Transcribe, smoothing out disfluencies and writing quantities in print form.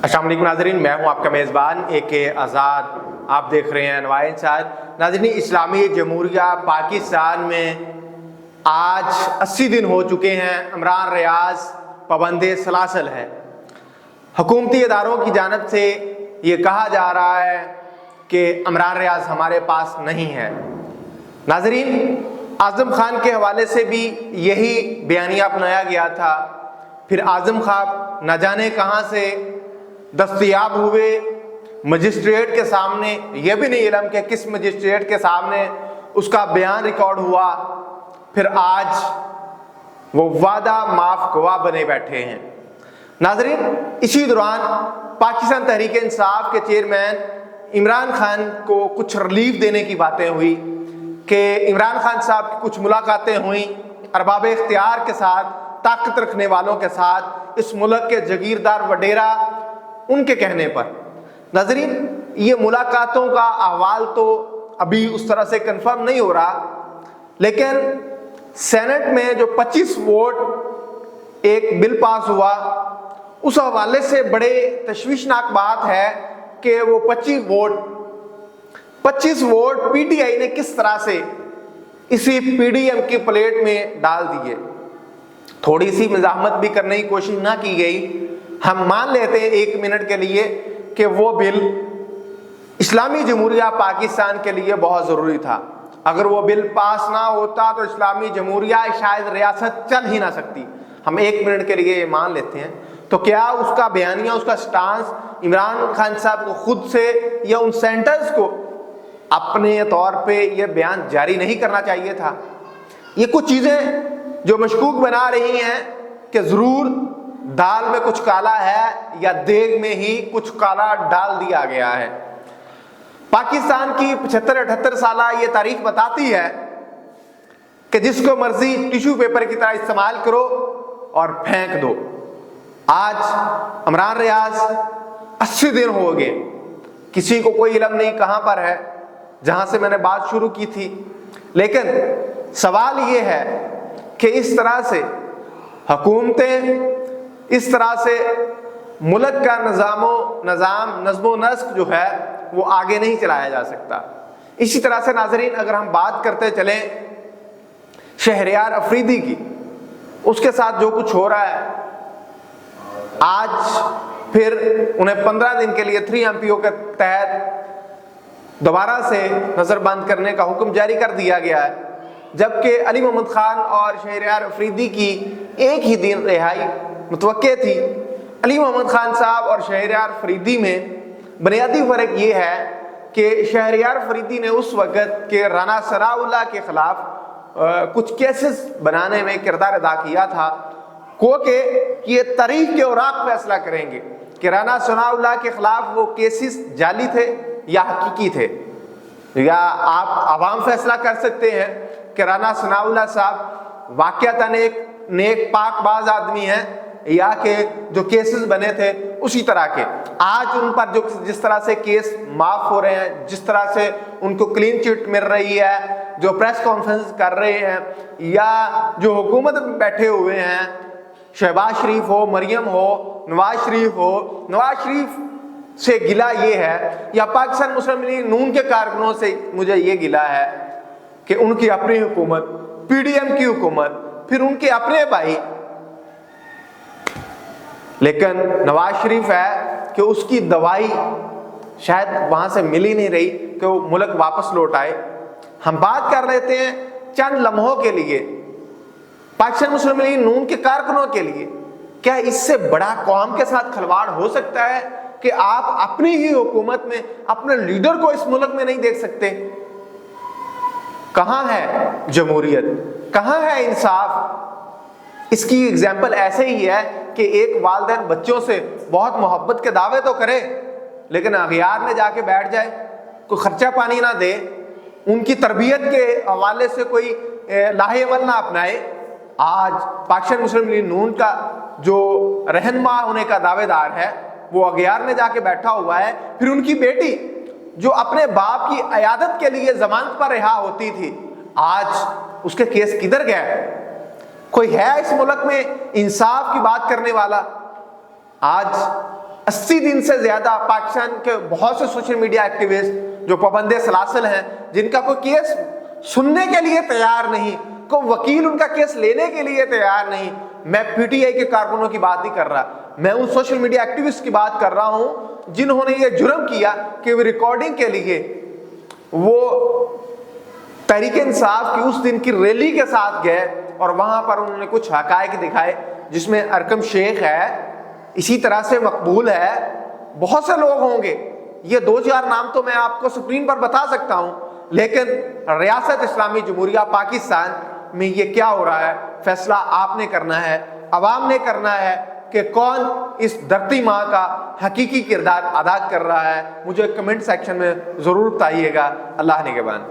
अस्सलाम वालेकुम नाज़रीन, मैं हूं आपका मेज़बान AK आज़ाद। आप देख रहे हैं अनवार इंसाइड। नाज़रीन, इस्लामी जमहूरिया पाकिस्तान में आज 80 दिन हो चुके हैं। इमरान रियाज पाबंदे सलासल है। हुकूमती इदारों की जानिब से ये कहा जा रहा है कि इमरान रियाज हमारे पास नहीं है। नाज़रीन, आज़म खान के हवाले से भी यही बयानिया अपनाया गया था। फिर आज़म खान न जाने कहाँ से दस्तयाब हुए मजिस्ट्रेट के सामने, यह भी नहीं इल्म कि किस मजिस्ट्रेट के सामने उसका बयान रिकॉर्ड हुआ। फिर आज वो वादा माफ गवाह बने बैठे हैं। नाज़रीन, इसी दौरान पाकिस्तान तहरीक इंसाफ के चेयरमैन इमरान खान को कुछ रिलीफ देने की बातें हुई कि इमरान खान साहब की कुछ मुलाकातें हुई अरबाब इख्तियार के साथ, ताकत रखने वालों के साथ, इस मुल्क के जगीरदार वडेरा, उनके कहने पर। नाज़रीन, ये मुलाकातों का अहवाल तो अभी उस तरह से कंफर्म नहीं हो रहा, लेकिन सेनेट में जो 25 वोट एक बिल पास हुआ, उस हवाले से बड़े तशवीशनाक बात है कि वो 25 वोट PTI ने किस तरह से इसी PDM की प्लेट में डाल दिए। थोड़ी सी मज़ाहमत भी करने की कोशिश ना की गई। हम मान लेते हैं 1 मिनट के लिए कि वो बिल इस्लामी जमहूरिया पाकिस्तान के लिए बहुत ज़रूरी था। अगर वो बिल पास ना होता तो इस्लामी जमहूरिया शायद रियासत चल ही ना सकती। हम 1 मिनट के लिए ये मान लेते हैं। तो क्या उसका बयानिया, उसका स्टांस इमरान खान साहब को खुद से या उन सेंटर्स को अपने तौर पे ये बयान जारी नहीं करना चाहिए था? ये कुछ चीज़ें जो मशकूक बना रही हैं कि ज़रूर दाल में कुछ काला है या देग में ही कुछ काला डाल दिया गया है। पाकिस्तान की 75-78 साल ये तारीख बताती है कि जिसको मर्जी टिश्यू पेपर की तरह इस्तेमाल करो और फेंक दो। आज इमरान रियाज 80 दिन हो गए, किसी को कोई इल्म नहीं कहां पर है, जहां से मैंने बात शुरू की थी। लेकिन सवाल ये है कि इस तरह से हुकूमतें, इस तरह से मुल्क का नज़्म नस्क जो है वो आगे नहीं चलाया जा सकता। इसी तरह से नाज़रीन, अगर हम बात करते चलें शहरयार अफरीदी की, उसके साथ जो कुछ हो रहा है, आज फिर उन्हें 15 दिन के लिए 3 MPO के तहत दोबारा से नज़रबंद करने का हुक्म जारी कर दिया गया है, जबकि अली मोहम्मद खान और शहरयार अफरीदी की एक ही दिन रिहाई मुतवक्के थी। अली मोहम्मद खान साहब और शहरयार अफरीदी में बुनियादी फ़र्क ये है कि शहरयार अफरीदी ने उस वक़्त के राना सनाउल्लाह के ख़िलाफ़ कुछ केसेस बनाने में किरदार अदा किया था, को के ये तारीख के औराक फैसला करेंगे कि राना सनाउल्लाह के ख़िलाफ़ वो केसेस जाली थे या हकीकी थे। या आप आवाम फैसला कर सकते हैं कि राना सनाउल्लाह साहब वाक़यातन एक नेक पाकबाज आदमी हैं या कि जो केसेस बने थे उसी तरह के आज उन पर जो जिस तरह से केस माफ़ हो रहे हैं, जिस तरह से उनको क्लीन चिट मिल रही है, जो प्रेस कॉन्फ्रेंस कर रहे हैं, या जो हुकूमत में बैठे हुए हैं, शहबाज शरीफ हो, मरियम हो, नवाज शरीफ हो, नवाज शरीफ से गिला ये है, या पाकिस्तान मुस्लिम लीग नून के कारकुनों से मुझे ये गिला है कि उनकी अपनी हुकूमत, PDM की हुकूमत, फिर उनके अपने भाई, लेकिन नवाज शरीफ है कि उसकी दवाई शायद वहां से मिल ही नहीं रही कि वो मुल्क वापस लौट आए। हम बात कर लेते हैं चंद लम्हों के लिए पाकिस्तान मुस्लिम लीग नून के कारकुनों के लिए। क्या इससे बड़ा कौम के साथ खिलवाड़ हो सकता है कि आप अपनी ही हुकूमत में अपने लीडर को इस मुल्क में नहीं देख सकते? कहां है जमहूरियत, कहां है इंसाफ? इसकी एग्जाम्पल ऐसे ही है कि एक वालिदैन बच्चों से बहुत मोहब्बत के दावे तो करे, लेकिन अगियार में जाके बैठ जाए, कोई खर्चा पानी ना दे, उनकी तरबियत के हवाले से कोई लाहेअमल ना अपनाए। आज पाकिस्तान मुस्लिम लीग नून का जो रहनुमा होने का दावेदार है वो अगियार में जाके बैठा हुआ है। फिर उनकी बेटी जो अपने बाप की अयादत के लिए जमानत पर रिहा होती थी, आज उसके केस किधर गए? कोई है इस मुल्क में इंसाफ की बात करने वाला? आज 80 दिन سے زیادہ پاکستان کے بہت سے سوشل میڈیا ایکٹیوسٹ جو پابند سلاسل ہیں، جن کا کوئی کیس سننے کے لیے تیار نہیں، کوئی وکیل ان کا کیس لینے کے لیے تیار نہیں. میں پی ٹی آئی کے کارکنوں کی بات نہیں کر رہا، میں ان سوشل میڈیا ایکٹیوسٹ کی بات کر رہا ہوں جنہوں نے یہ جرم کیا کہ وہ ریکارڈنگ کے لیے وہ تحریک انصاف کی اس دن کی ریلی کے ساتھ گئے اور وہاں پر انہوں نے کچھ حقائق دکھائے، جس میں ارکم شیخ ہے، اسی طرح سے مقبول ہے، بہت سے لوگ ہوں گے. یہ 2-4 نام تو میں آپ کو سکرین پر بتا سکتا ہوں، لیکن ریاست اسلامی جمہوریہ پاکستان میں یہ کیا ہو رہا ہے، فیصلہ آپ نے کرنا ہے، عوام نے کرنا ہے کہ کون اس دھرتی ماں کا حقیقی کردار ادا کر رہا ہے. مجھے کمنٹ سیکشن میں ضرور بتائیے گا. اللہ نگہبان.